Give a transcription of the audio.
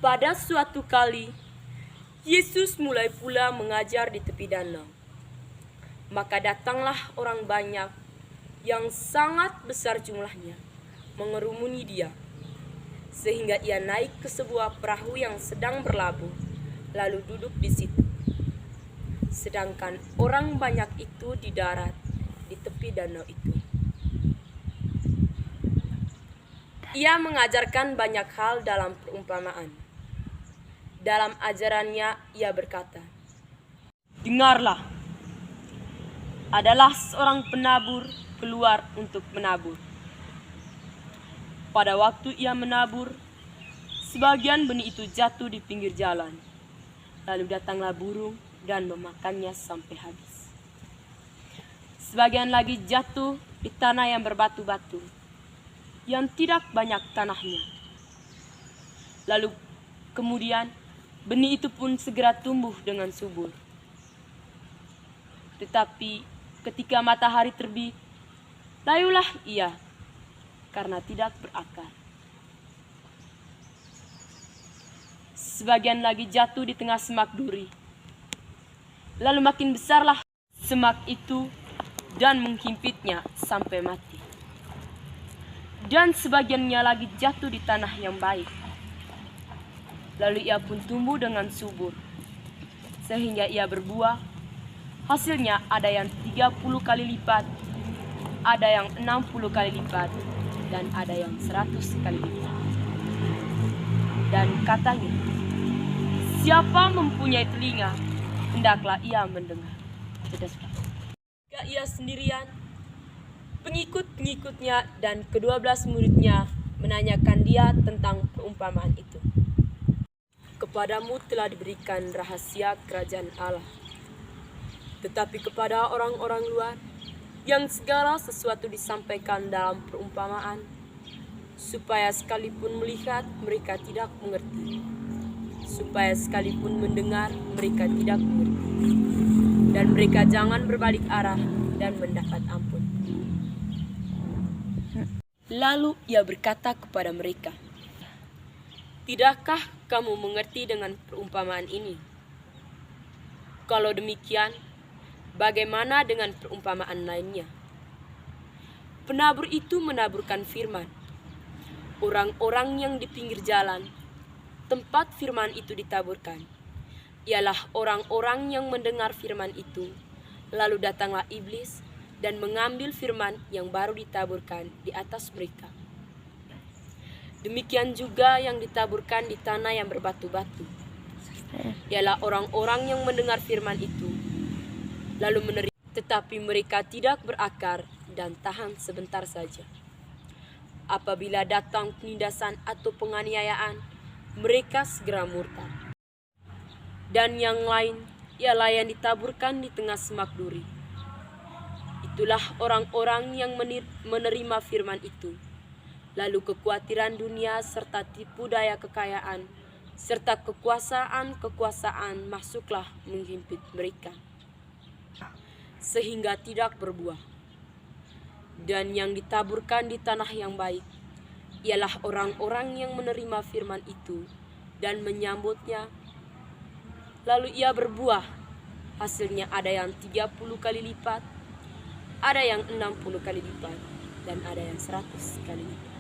Pada suatu kali, Yesus mulai pula mengajar di tepi danau. Maka datanglah orang banyak yang sangat besar jumlahnya mengerumuni dia, sehingga ia naik ke sebuah perahu yang sedang berlabuh, lalu duduk di situ. Sedangkan orang banyak itu di darat di tepi danau itu. Ia mengajarkan banyak hal dalam perumpamaan. Dalam ajarannya ia berkata, "Dengarlah, adalah seorang penabur keluar untuk menabur. Pada waktu ia menabur, sebagian benih itu jatuh di pinggir jalan. Lalu datanglah burung dan memakannya sampai habis. Sebagian lagi jatuh di tanah yang berbatu-batu, yang tidak banyak tanahnya. Lalu kemudian benih itu pun segera tumbuh dengan subur. Tetapi ketika matahari terbit, layulah ia karena tidak berakar. Sebagian lagi jatuh di tengah semak duri. Lalu makin besarlah semak itu dan menghimpitnya sampai mati. Dan sebagiannya lagi jatuh di tanah yang baik. Lalu ia pun tumbuh dengan subur, sehingga ia berbuah. Hasilnya ada yang 30 kali lipat, ada yang 60 kali lipat, dan ada yang 100 kali lipat." Dan katanya, "Siapa mempunyai telinga, hendaklah ia mendengar." Jika ia sendirian, pengikut-pengikutnya dan ke-12 muridnya menanyakan dia tentang perumpamaan itu. "Kepadamu telah diberikan rahasia kerajaan Allah. Tetapi kepada orang-orang luar, yang segala sesuatu disampaikan dalam perumpamaan, supaya sekalipun melihat mereka tidak mengerti, supaya sekalipun mendengar mereka tidak mengerti, dan mereka jangan berbalik arah dan mendapat ampun." Lalu ia berkata kepada mereka, "Tidakkah kamu mengerti dengan perumpamaan ini? Kalau demikian, bagaimana dengan perumpamaan lainnya? Penabur itu menaburkan firman. Orang-orang yang di pinggir jalan, tempat firman itu ditaburkan, ialah orang-orang yang mendengar firman itu, lalu datanglah iblis dan mengambil firman yang baru ditaburkan di atas mereka. Demikian juga yang ditaburkan di tanah yang berbatu-batu, ialah orang-orang yang mendengar firman itu, lalu menerima, tetapi mereka tidak berakar dan tahan sebentar saja. Apabila datang penindasan atau penganiayaan, mereka segera murtad. Dan yang lain ialah yang ditaburkan di tengah semak duri. Itulah orang-orang yang menerima firman itu, lalu kekhawatiran dunia serta tipu daya kekayaan serta kekuasaan masuklah menghimpit mereka, sehingga tidak berbuah. Dan yang ditaburkan di tanah yang baik ialah orang-orang yang menerima firman itu dan menyambutnya, lalu ia berbuah. Hasilnya ada yang 30 kali lipat, ada yang 60 kali lipat, dan ada yang 100 kali lipat."